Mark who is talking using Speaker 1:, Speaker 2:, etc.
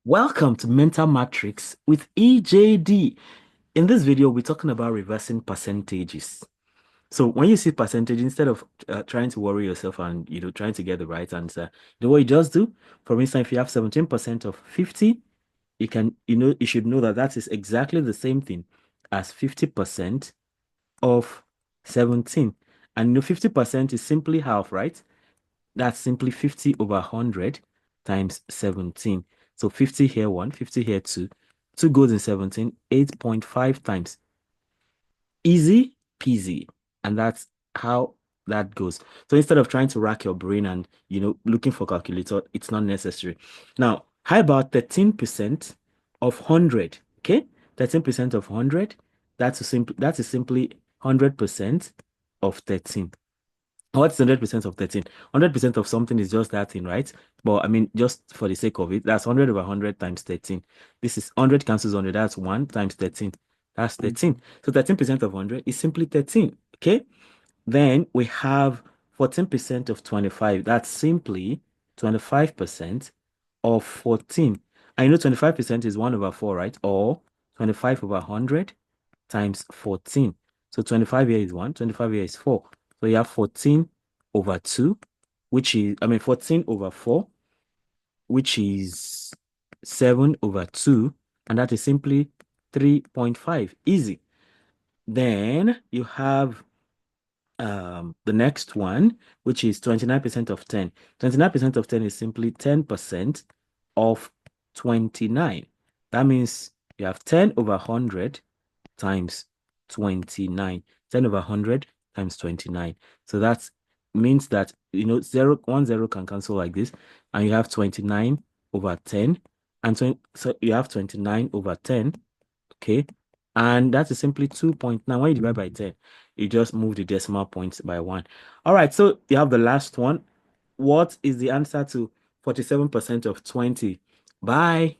Speaker 1: Welcome to Mental Matrix with EJD. In this video, we're talking about reversing percentages. So when you see percentage, instead of trying to worry yourself and trying to get the right answer, what you just do, for instance, if you have 17% of 50, you should know that that is exactly the same thing as 50% of 17. And 50% is simply half, right? That's simply 50 over 100 times 17. So 50 here, 1, 50 here, 2. 2 goes in 17, 8.5 times. Easy peasy. And that's how that goes. So instead of trying to rack your brain and, looking for calculator, it's not necessary. Now, how about 13% of 100? Okay? 13% of 100, that is simply 100% of 13. What's 100% of 13? 100% of something is just that thing, right? But I mean, just for the sake of it, that's 100 over 100 times 13. This is 100 cancels 100. That's 1 times 13. That's 13. So 13% of 100 is simply 13. Okay. Then we have 14% of 25. That's simply 25% of 14. I know 25% is 1 over 4, right? Or 25 over 100 times 14. So 25 here is 1, 25 here is 4. So you have 14 over 2, which is, 14 over 4, which is 7 over 2. And that is simply 3.5. Easy. Then you have the next one, which is 29% of 10. 29% of 10 is simply 10% of 29. That means you have 10 over 100 times 29. 10 over 100 times 29. So that means that, 0 can cancel like this, and you have 29 over 10. And so you have 29 over 10, okay? And that is simply 2.9. When you divide by 10, you just move the decimal points by 1. All right, so you have the last one. What is the answer to 47% of 20? Bye.